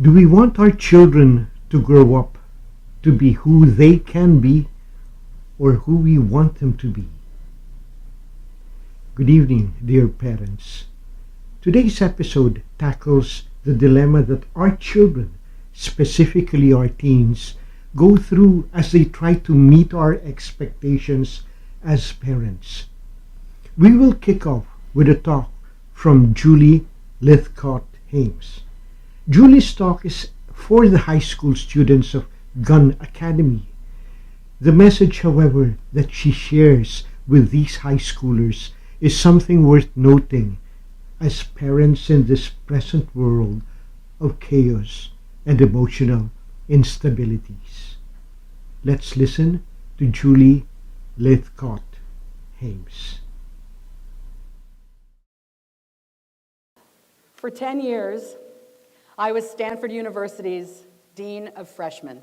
Do we want our children to grow up to be who they can be or who we want them to be? Good evening, dear parents. Today's episode tackles the dilemma that our children, specifically our teens, go through as they try to meet our expectations as parents. We will kick off with a talk from Julie Lithcott-Hames. Julie's talk is for the high school students of Gun Academy. The message, however, that she shares with these high schoolers is something worth noting as parents in this present world of chaos and emotional instabilities. Let's listen to Julie Lithcott-Hames. For 10 years, I was Stanford University's Dean of Freshmen.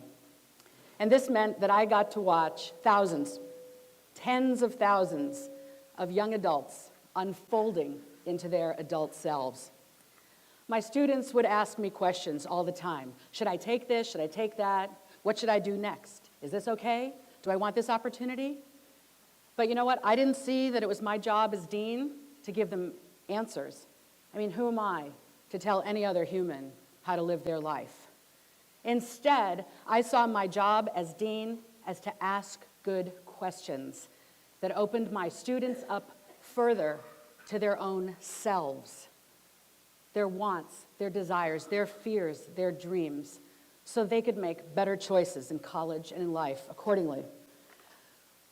And this meant that I got to watch thousands, tens of thousands of young adults unfolding into their adult selves. My students would ask me questions all the time. Should I take this? Should I take that? What should I do next? Is this okay? Do I want this opportunity? But you know what? I didn't see that it was my job as dean to give them answers. I mean, who am I to tell any other human how to live their life? Instead, I saw my job as dean as to ask good questions that opened my students up further to their own selves, their wants, their desires, their fears, their dreams, so they could make better choices in college and in life accordingly.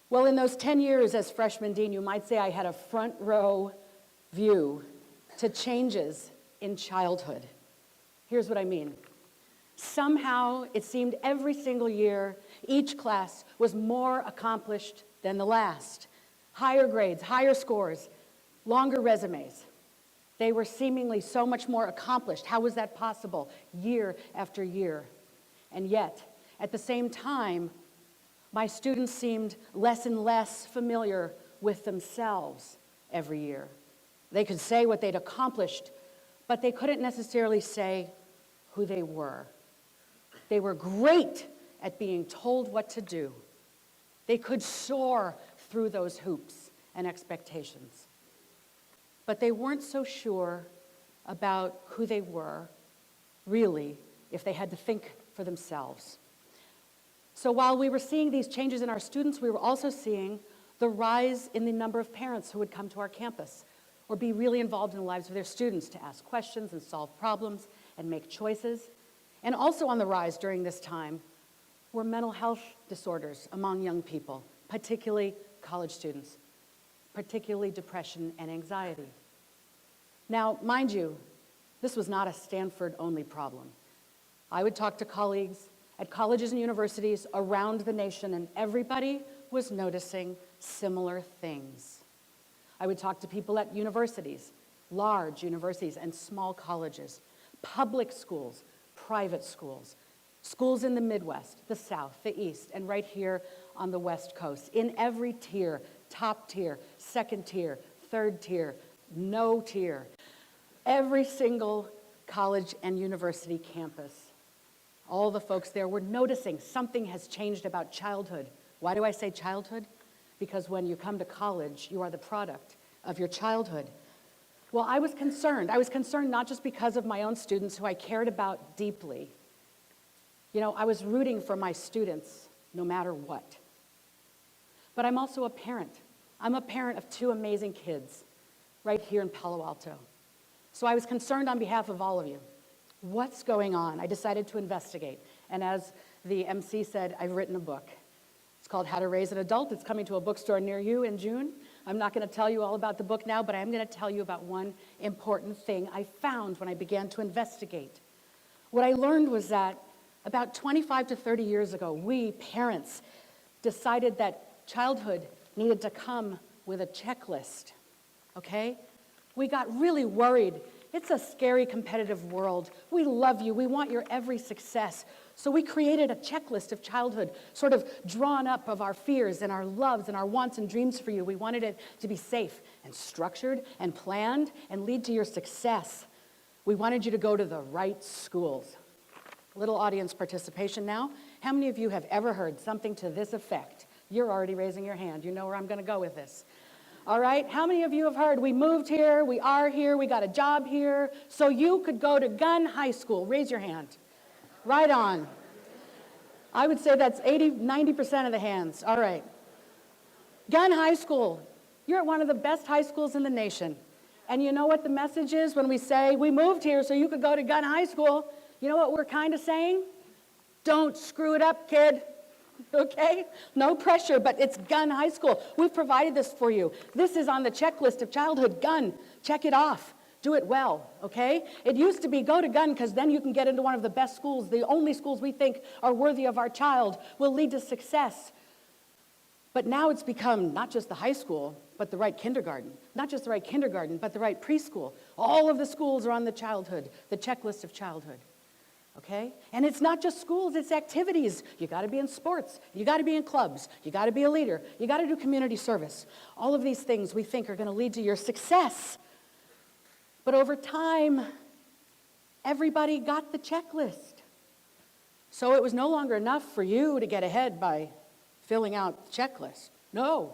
Well, in those 10 years as freshman dean, you might say I had a front row view to changes in childhood. Here's what I mean. Somehow, it seemed every single year, each class was more accomplished than the last. Higher grades, higher scores, longer resumes. They were seemingly so much more accomplished. How was that possible? Year after year. And yet, at the same time, my students seemed less and less familiar with themselves every year. They could say what they'd accomplished, but they couldn't necessarily say who they were. They were great at being told what to do. They could soar through those hoops and expectations. But they weren't so sure about who they were, really, if they had to think for themselves. So while we were seeing these changes in our students, we were also seeing the rise in the number of parents who would come to our campus or be really involved in the lives of their students to ask questions and solve problems and make choices. And also on the rise during this time were mental health disorders among young people, particularly college students, particularly depression and anxiety. Now, mind you, this was not a Stanford-only problem. I would talk to colleagues at colleges and universities around the nation, and everybody was noticing similar things. I would talk to people at universities, large universities and small colleges, public schools, private schools, schools in the Midwest, the South, the East, and right here on the West Coast, in every tier, top tier, second tier, third tier, no tier, every single college and university campus. All the folks there were noticing something has changed about childhood. Why do I say childhood? Because when you come to college, you are the product of your childhood. Well, I was concerned. I was concerned not just because of my own students who I cared about deeply. You know, I was rooting for my students no matter what. But I'm also a parent. I'm a parent of two amazing kids right here in Palo Alto. So I was concerned on behalf of all of you. What's going on? I decided to investigate. And as the MC said, I've written a book. It's called How to Raise an Adult. It's coming to a bookstore near you in June. I'm not going to tell you all about the book now, but I am going to tell you about one important thing I found when I began to investigate. What I learned was that about 25 to 30 years ago, we, parents, decided that childhood needed to come with a checklist, okay? We got really worried It's a scary, competitive world. We love you. We want your every success. So we created a checklist of childhood, sort of drawn up of our fears and our loves and our wants and dreams for you. We wanted it to be safe and structured and planned and lead to your success. We wanted you to go to the right schools. Little audience participation now. How many of you have ever heard something to this effect? You're already raising your hand. You know where I'm going to go with this. All right, how many of you have heard we moved here, we are here, we got a job here, so you could go to Gunn High School? Raise your hand. Right on. I would say that's 90% of the hands. All right. Gunn High School. You're at one of the best high schools in the nation. And you know what the message is when we say we moved here so you could go to Gunn High School? You know what we're kind of saying? Don't screw it up, kid. Okay? No pressure, but it's Gunn High School. We've provided this for you. This is on the checklist of childhood. Gunn, check it off. Do it well, okay? It used to be go to Gunn because then you can get into one of the best schools. The only schools we think are worthy of our child will lead to success. But now it's become not just the high school, but the right kindergarten. Not just the right kindergarten, but the right preschool. All of the schools are on the checklist of childhood. Okay? And it's not just schools, it's activities. You got to be in sports. You got to be in clubs. You got to be a leader. You got to do community service. All of these things we think are going to lead to your success. But over time, everybody got the checklist. So it was no longer enough for you to get ahead by filling out the checklist. No,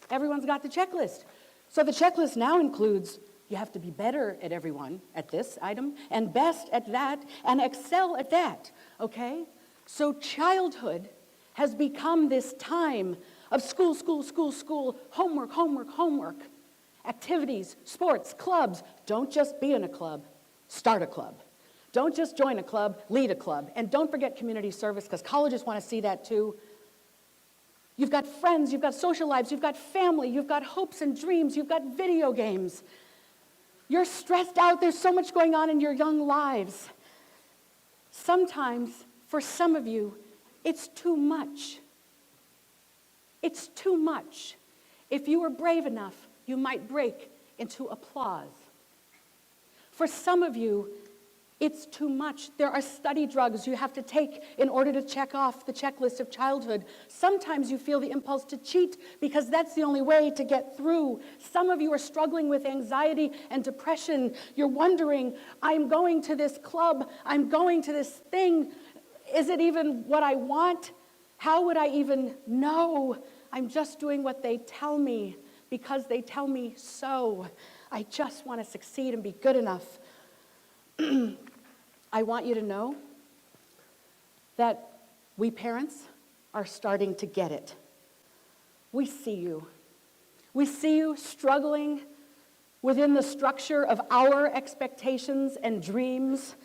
everyone's got the checklist. So the checklist now includes you have to be better at everyone at this item, and best at that, and excel at that, okay? So childhood has become this time of school, school, school, school, homework, homework, homework, activities, sports, clubs. Don't just be in a club, start a club. Don't just join a club, lead a club. And don't forget community service, because colleges want to see that too. You've got friends, you've got social lives, you've got family, you've got hopes and dreams, you've got video games. You're stressed out. There's so much going on in your young lives. Sometimes, for some of you, it's too much. It's too much. If you were brave enough, you might break into applause. For some of you, it's too much. There are study drugs you have to take in order to check off the checklist of childhood. Sometimes you feel the impulse to cheat because that's the only way to get through. Some of you are struggling with anxiety and depression. You're wondering, I'm going to this club, I'm going to this thing. Is it even what I want? How would I even know? I'm just doing what they tell me because they tell me so. I just want to succeed and be good enough. I want you to know that we parents are starting to get it. We see you. We see you struggling within the structure of our expectations and dreams.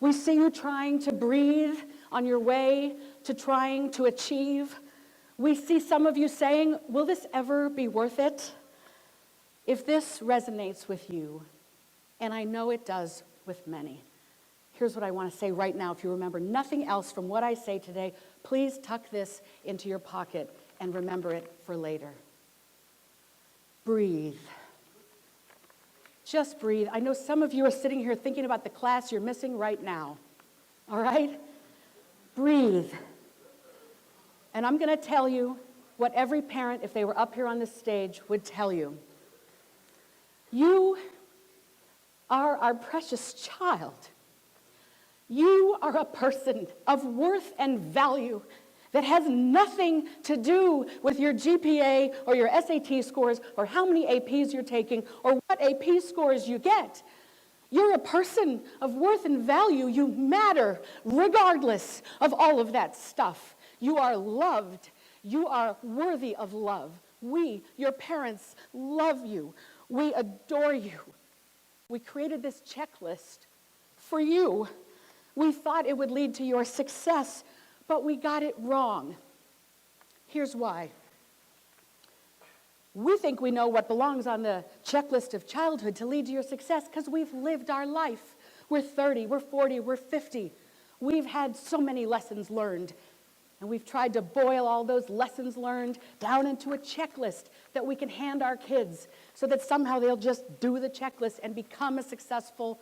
We see you trying to breathe on your way to trying to achieve. We see some of you saying, will this ever be worth it? If this resonates with you, and I know it does with many, here's what I want to say right now. If you remember nothing else from what I say today, please tuck this into your pocket and remember it for later. Breathe. Just breathe. I know some of you are sitting here thinking about the class you're missing right now. All right? Breathe. And I'm going to tell you what every parent, if they were up here on this stage, would tell you. You are our precious child. You are a person of worth and value that has nothing to do with your GPA or your SAT scores or how many APs you're taking or what AP scores you get. You're a person of worth and value. You matter regardless of all of that stuff. You are loved. You are worthy of love. We, your parents, love you. We adore you. We created this checklist for you. We thought it would lead to your success, but we got it wrong. Here's why. We think we know what belongs on the checklist of childhood to lead to your success because we've lived our life. We're 30, we're 40, we're 50. We've had so many lessons learned, and we've tried to boil all those lessons learned down into a checklist that we can hand our kids so that somehow they'll just do the checklist and become a successful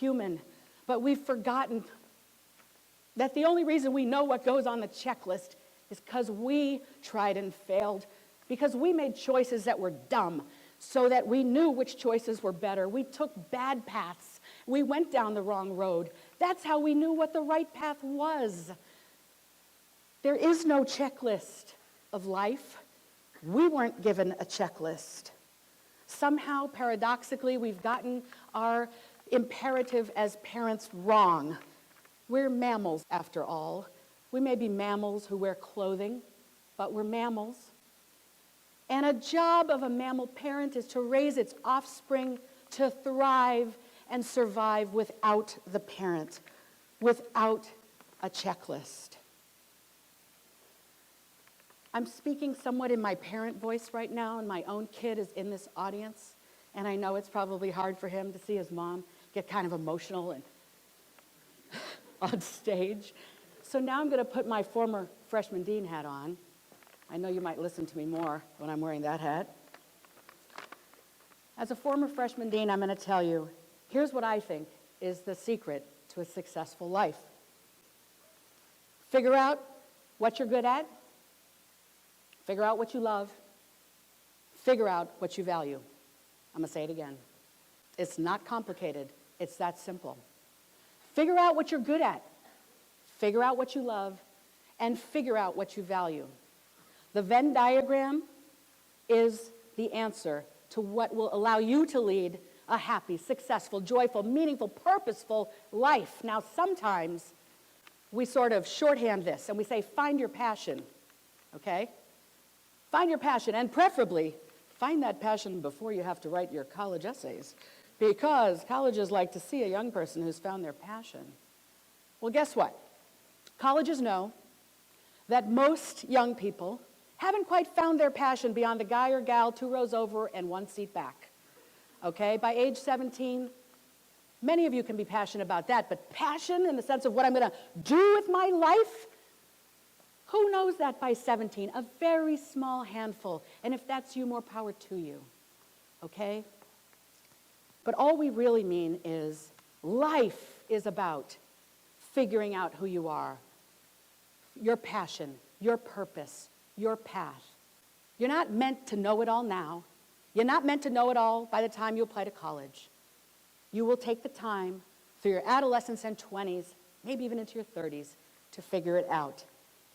human, but we've forgotten that the only reason we know what goes on the checklist is because we tried and failed, because we made choices that were dumb, so that we knew which choices were better. We took bad paths. We went down the wrong road. That's how we knew what the right path was. There is no checklist of life. We weren't given a checklist. Somehow, paradoxically, we've gotten our imperative as parents wrong. We're mammals, after all. We may be mammals who wear clothing, but we're mammals. And a job of a mammal parent is to raise its offspring to thrive and survive without the parent, without a checklist. I'm speaking somewhat in my parent voice right now, and my own kid is in this audience, and I know it's probably hard for him to see his mom get kind of emotional and on stage. So now I'm going to put my former freshman dean hat on. I know you might listen to me more when I'm wearing that hat. As a former freshman dean, I'm going to tell you, here's what I think is the secret to a successful life. Figure out what you're good at. Figure out what you love. Figure out what you value. I'm going to say it again. It's not complicated. It's that simple. Figure out what you're good at. Figure out what you love. And figure out what you value. The Venn diagram is the answer to what will allow you to lead a happy, successful, joyful, meaningful, purposeful life. Now, sometimes we sort of shorthand this and we say, find your passion, okay? Find your passion, and preferably find that passion before you have to write your college essays, because colleges like to see a young person who's found their passion. Well, guess what? Colleges know that most young people haven't quite found their passion beyond the guy or gal 2 rows over and 1 seat back. Okay? By age 17, many of you can be passionate about that, but passion in the sense of what I'm going to do with my life, who knows that by 17? A very small handful. And if that's you, more power to you. Okay? But all we really mean is life is about figuring out who you are, your passion, your purpose, your path. You're not meant to know it all now. You're not meant to know it all by the time you apply to college. You will take the time through your adolescence and 20s, maybe even into your 30s, to figure it out.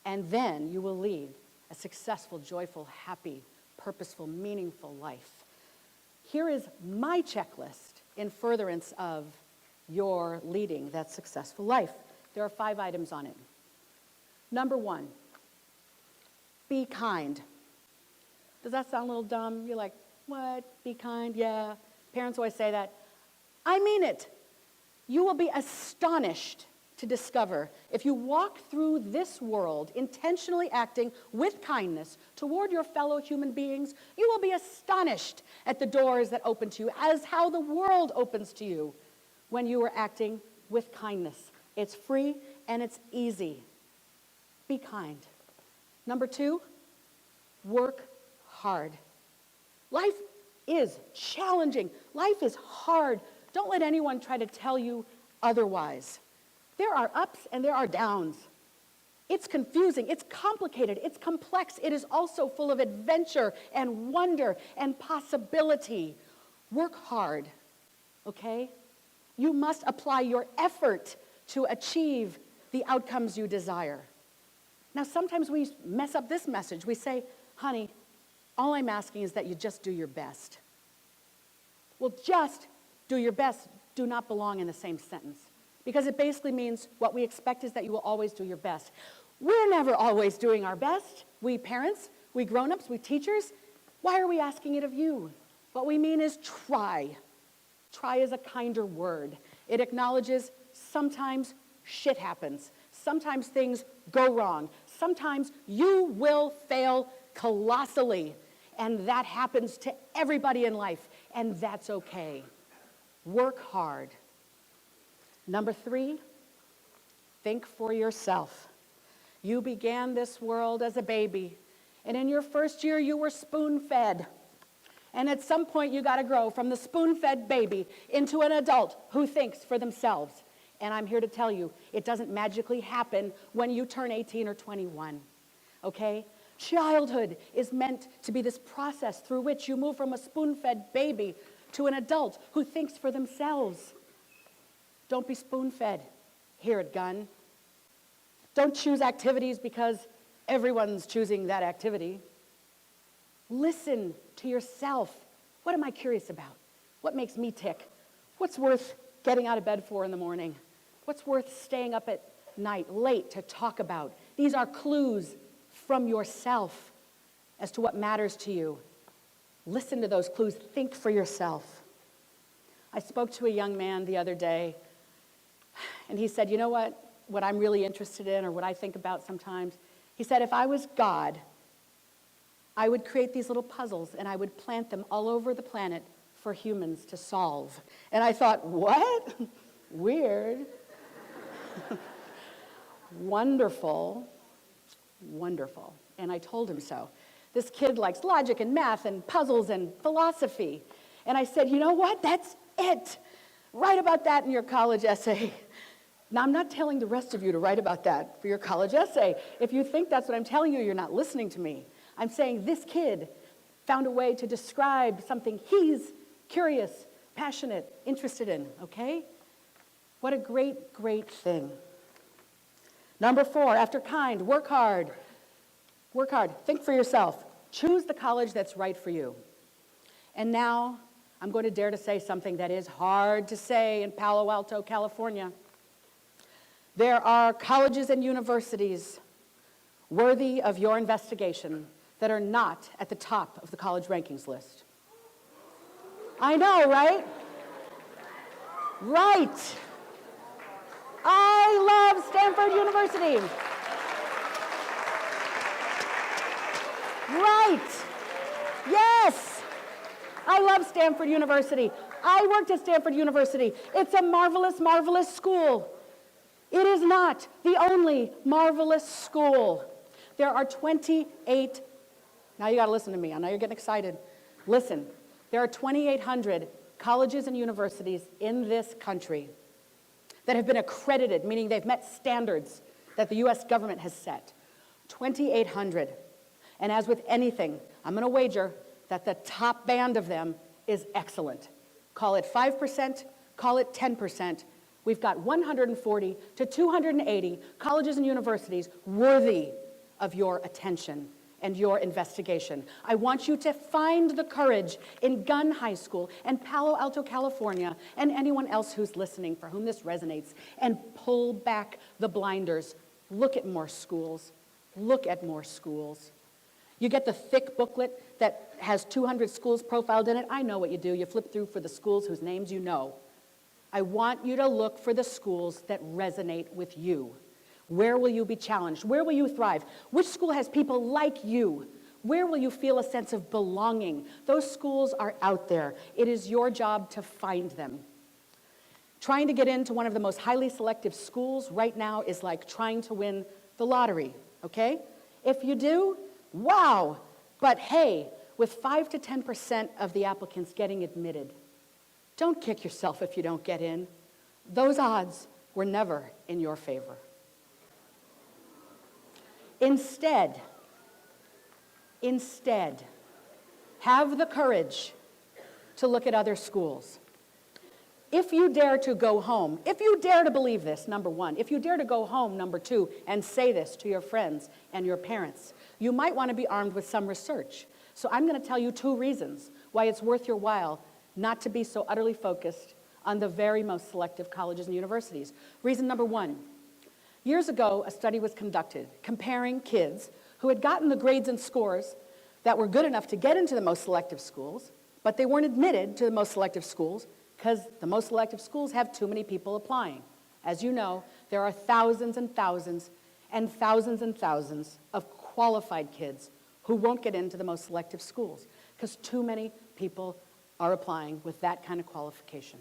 And then you will lead a successful, joyful, happy, purposeful, meaningful life. Here is my checklist in furtherance of your leading that successful life. There are 5 items on it. Number 1, be kind. Does that sound a little dumb? You're like, what? Be kind? Yeah. Parents always say that. I mean it. You will be astonished to discover if you walk through this world intentionally acting with kindness toward your fellow human beings, you will be astonished at the doors that open to you, as how the world opens to you when you are acting with kindness. It's free and it's easy. Be kind. Number 2, work hard. Life is challenging. Life is hard. Don't let anyone try to tell you otherwise. There are ups and there are downs. It's confusing, it's complicated, it's complex. It is also full of adventure and wonder and possibility. Work hard, okay? You must apply your effort to achieve the outcomes you desire. Now, sometimes we mess up this message. We say, honey, all I'm asking is that you just do your best. Well, just do your best do not belong in the same sentence, because it basically means what we expect is that you will always do your best. We're never always doing our best. We parents, we grown-ups, we teachers. Why are we asking it of you? What we mean is try. Try is a kinder word. It acknowledges sometimes shit happens. Sometimes things go wrong. Sometimes you will fail colossally. And that happens to everybody in life. And that's okay. Work hard. Number 3, think for yourself. You began this world as a baby. And in your first year, you were spoon-fed. And at some point, you got to grow from the spoon-fed baby into an adult who thinks for themselves. And I'm here to tell you, it doesn't magically happen when you turn 18 or 21, okay? Childhood is meant to be this process through which you move from a spoon-fed baby to an adult who thinks for themselves. Don't be spoon-fed. Hear it, Gun. Don't choose activities because everyone's choosing that activity. Listen to yourself. What am I curious about? What makes me tick? What's worth getting out of bed for in the morning? What's worth staying up at night late to talk about? These are clues from yourself as to what matters to you. Listen to those clues. Think for yourself. I spoke to a young man the other day, and he said, you know what I'm really interested in, or what I think about sometimes? He said, if I was God, I would create these little puzzles, and I would plant them all over the planet for humans to solve. And I thought, what? Weird. Wonderful. Wonderful. And I told him so. This kid likes logic and math and puzzles and philosophy. And I said, you know what? That's it. Write about that in your college essay. Now, I'm not telling the rest of you to write about that for your college essay. If you think that's what I'm telling you, you're not listening to me. I'm saying this kid found a way to describe something he's curious, passionate, interested in, okay? What a great, great thing. Number 4, after kind, work hard. Work hard. Think for yourself. Choose the college that's right for you. And now, I'm going to dare to say something that is hard to say in Palo Alto, California. There are colleges and universities worthy of your investigation that are not at the top of the college rankings list. I know, right? Right. I love Stanford University. Right. Yes. I love Stanford University. I worked at Stanford University. It's a marvelous, marvelous school. It is not the only marvelous school. There are 28, now you got to listen to me. I know you're getting excited. Listen, there are 2,800 colleges and universities in this country that have been accredited, meaning they've met standards that the U.S. government has set. 2,800. And as with anything, I'm going to wager that the top band of them is excellent. Call it 5%, call it 10%. We've got 140 to 280 colleges and universities worthy of your attention and your investigation. I want you to find the courage in Gunn High School and Palo Alto, California, and anyone else who's listening for whom this resonates, and pull back the blinders. Look at more schools. Look at more schools. You get the thick booklet that has 200 schools profiled in it. I know what you do. You flip through for the schools whose names you know. I want you to look for the schools that resonate with you. Where will you be challenged? Where will you thrive? Which school has people like you? Where will you feel a sense of belonging? Those schools are out there. It is your job to find them. Trying to get into one of the most highly selective schools right now is like trying to win the lottery, okay? If you do, wow! But hey, with 5 to 10% of the applicants getting admitted, don't kick yourself if you don't get in. Those odds were never in your favor. Instead, have the courage to look at other schools. If you dare to go home, if you dare to believe this, number 1, if you dare to go home, number 2, and say this to your friends and your parents, you might want to be armed with some research. So I'm going to tell you 2 reasons why it's worth your while not to be so utterly focused on the very most selective colleges and universities. Reason number 1, years ago, a study was conducted comparing kids who had gotten the grades and scores that were good enough to get into the most selective schools, but they weren't admitted to the most selective schools because the most selective schools have too many people applying. As you know, there are thousands and thousands and thousands and thousands of qualified kids who won't get into the most selective schools because too many people are applying with that kind of qualification,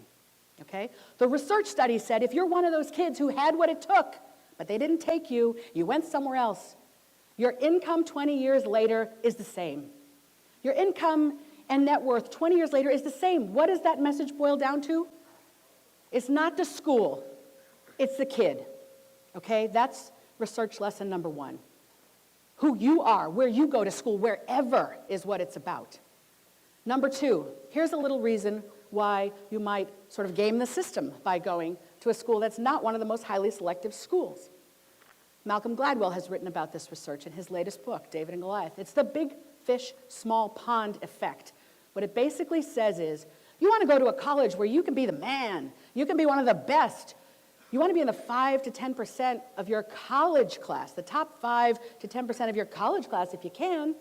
okay? The research study said if you're one of those kids who had what it took, but they didn't take you, you went somewhere else, your income 20 years later is the same. Your income and net worth 20 years later is the same. What does that message boil down to? It's not the school, it's the kid. Okay, that's research lesson number one. Who you are, where you go to school, wherever is what it's about. Number two, here's a little reason why you might sort of game the system by going to a school that's not one of the most highly selective schools. Malcolm Gladwell has written about this research in his latest book, David and Goliath. It's the big fish, small pond effect. What it basically says is, you want to go to a college where you can be the man, you can be one of the best. You want to be in the 5 to 10% of your college class, the top 5 to 10% of your college class if you can.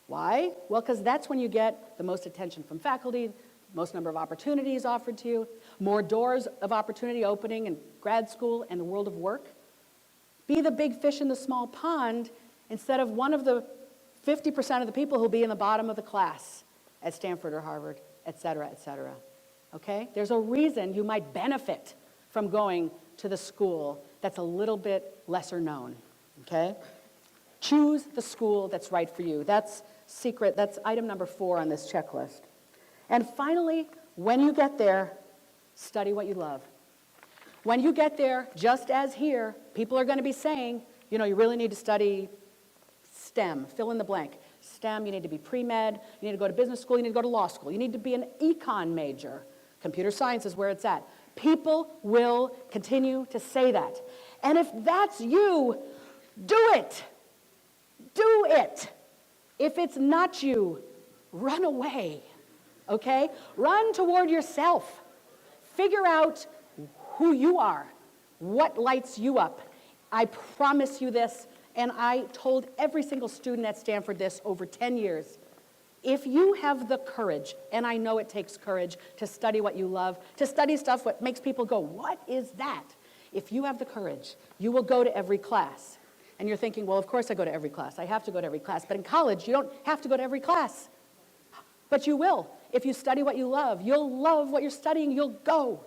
Why? Well, because that's when you get the most attention from faculty, most number of opportunities offered to you, more doors of opportunity opening in grad school and the world of work. Be the big fish in the small pond instead of one of the 50% of the people who'll be in the bottom of the class at Stanford or Harvard, et cetera, okay? There's a reason you might benefit from going to the school that's a little bit lesser known, okay? Choose the school that's right for you. That's secret, that's item number 4 on this checklist. And finally, when you get there, study what you love. When you get there, just as here, people are going to be saying, you know, you really need to study STEM, fill in the blank. STEM, you need to be pre-med, you need to go to business school, you need to go to law school, you need to be an econ major. Computer science is where it's at. People will continue to say that. And if that's you, do it. Do it. If it's not you, run away, okay? Run toward yourself. Figure out who you are, what lights you up. I promise you this, and I told every single student at Stanford this over 10 years. If you have the courage, and I know it takes courage to study what you love, to study stuff what makes people go, what is that? If you have the courage, you will go to every class. And you're thinking, well, of course I go to every class. I have to go to every class. But in college, you don't have to go to every class. But you will. If you study what you love, you'll love what you're studying, you'll go.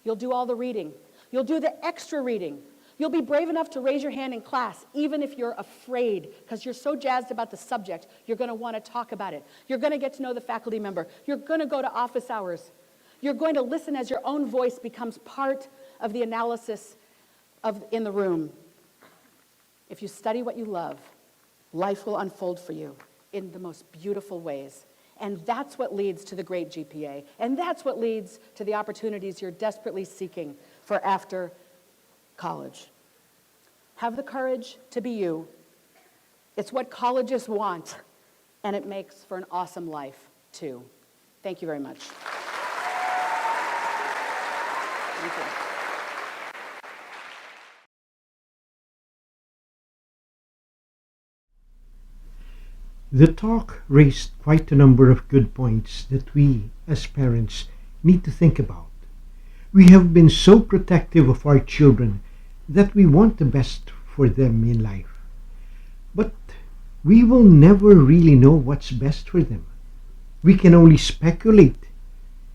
You'll do all the reading. You'll do the extra reading. You'll be brave enough to raise your hand in class, even if you're afraid, because you're so jazzed about the subject, you're going to want to talk about it. You're going to get to know the faculty member. You're going to go to office hours. You're going to listen as your own voice becomes part of the analysis in the room. If you study what you love, life will unfold for you in the most beautiful ways. And that's what leads to the great GPA. And that's what leads to the opportunities you're desperately seeking for after college. Have the courage to be you. It's what colleges want, and it makes for an awesome life, too. Thank you very much. Thank you. The talk raised quite a number of good points that we, as parents, need to think about. We have been so protective of our children that we want the best for them in life. But we will never really know what's best for them. We can only speculate,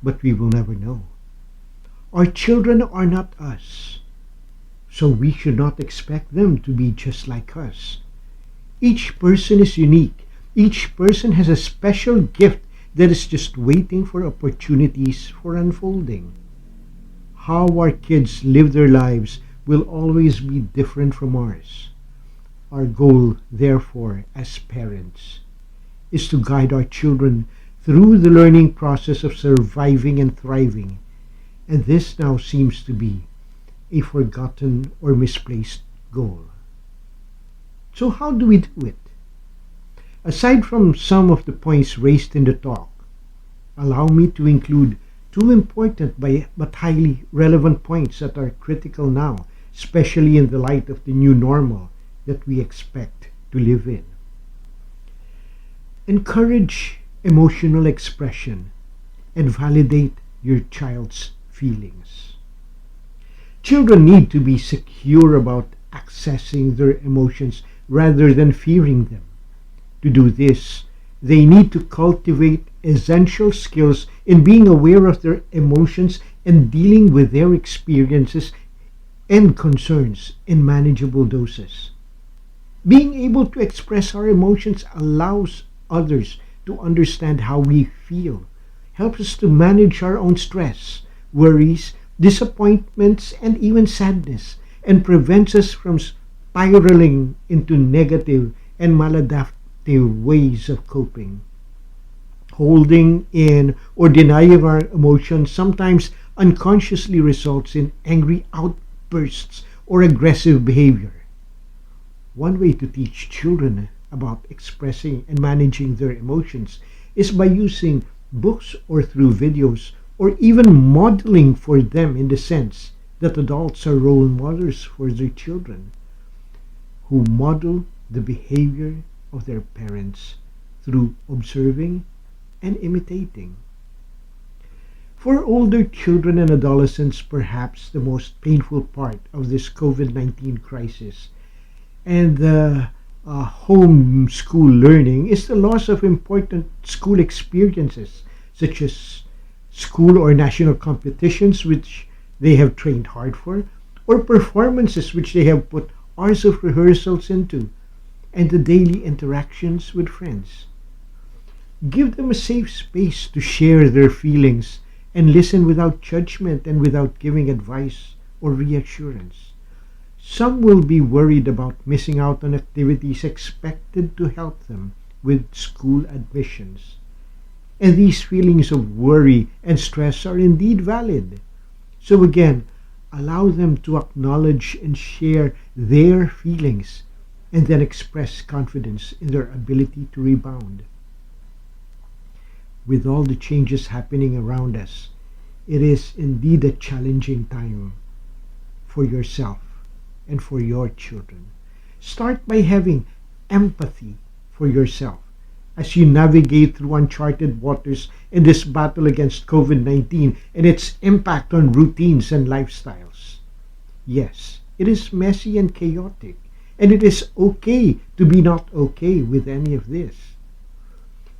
but we will never know. Our children are not us, so we should not expect them to be just like us. Each person is unique. Each person has a special gift that is just waiting for opportunities for unfolding. How our kids live their lives will always be different from ours. Our goal, therefore, as parents, is to guide our children through the learning process of surviving and thriving, and this now seems to be a forgotten or misplaced goal. So how do we do it? Aside from some of the points raised in the talk, allow me to include 2 important but highly relevant points that are critical now, especially in the light of the new normal that we expect to live in. Encourage emotional expression and validate your child's feelings. Children need to be secure about accessing their emotions rather than fearing them. To do this, they need to cultivate essential skills in being aware of their emotions and dealing with their experiences and concerns in manageable doses. Being able to express our emotions allows others to understand how we feel, helps us to manage our own stress, worries, disappointments, and even sadness, and prevents us from spiraling into negative and maladaptive ways of coping. Holding in or denying our emotions sometimes unconsciously results in angry outbursts or aggressive behavior. One way to teach children about expressing and managing their emotions is by using books or through videos or even modeling for them in the sense that adults are role models for their children who model the behavior of their parents through observing and imitating. For older children and adolescents, perhaps the most painful part of this COVID 19 crisis and the home school learning is the loss of important school experiences, such as school or national competitions, which they have trained hard for, or performances which they have put hours of rehearsals into, and the daily interactions with friends. Give them a safe space to share their feelings and listen without judgment and without giving advice or reassurance. Some will be worried about missing out on activities expected to help them with school admissions. And these feelings of worry and stress are indeed valid. So again, allow them to acknowledge and share their feelings and then express confidence in their ability to rebound. With all the changes happening around us, it is indeed a challenging time for yourself and for your children. Start by having empathy for yourself as you navigate through uncharted waters in this battle against COVID 19 and its impact on routines and lifestyles. Yes, it is messy and chaotic, and it is okay to be not okay with any of this.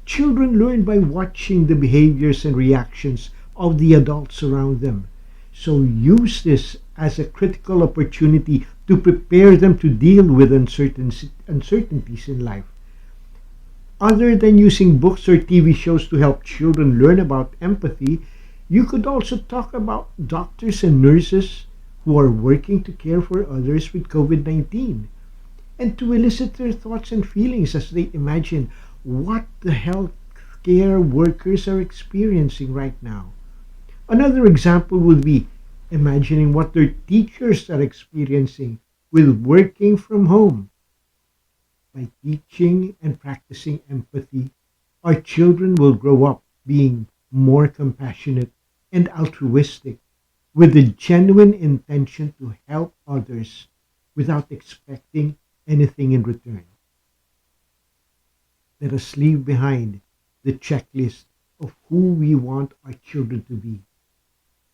Children learn by watching the behaviors and reactions of the adults around them. So use this as a critical opportunity to prepare them to deal with uncertainties in life. Other than using books or TV shows to help children learn about empathy, you could also talk about doctors and nurses who are working to care for others with COVID 19 and to elicit their thoughts and feelings as they imagine what the healthcare workers are experiencing right now. Another example would be imagining what their teachers are experiencing with working from home. By teaching and practicing empathy, our children will grow up being more compassionate and altruistic with the genuine intention to help others without expecting anything in return. Let us leave behind the checklist of who we want our children to be.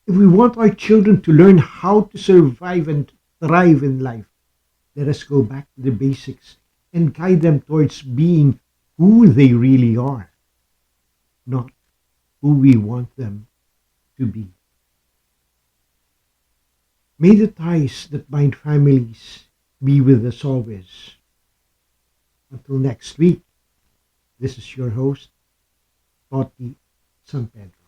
If we want our children to learn how to survive and thrive in life, let us go back to the basics and guide them towards being who they really are, not who we want them to be. May the ties that bind families be with us always. Until next week, this is your host, Toti San Pedro.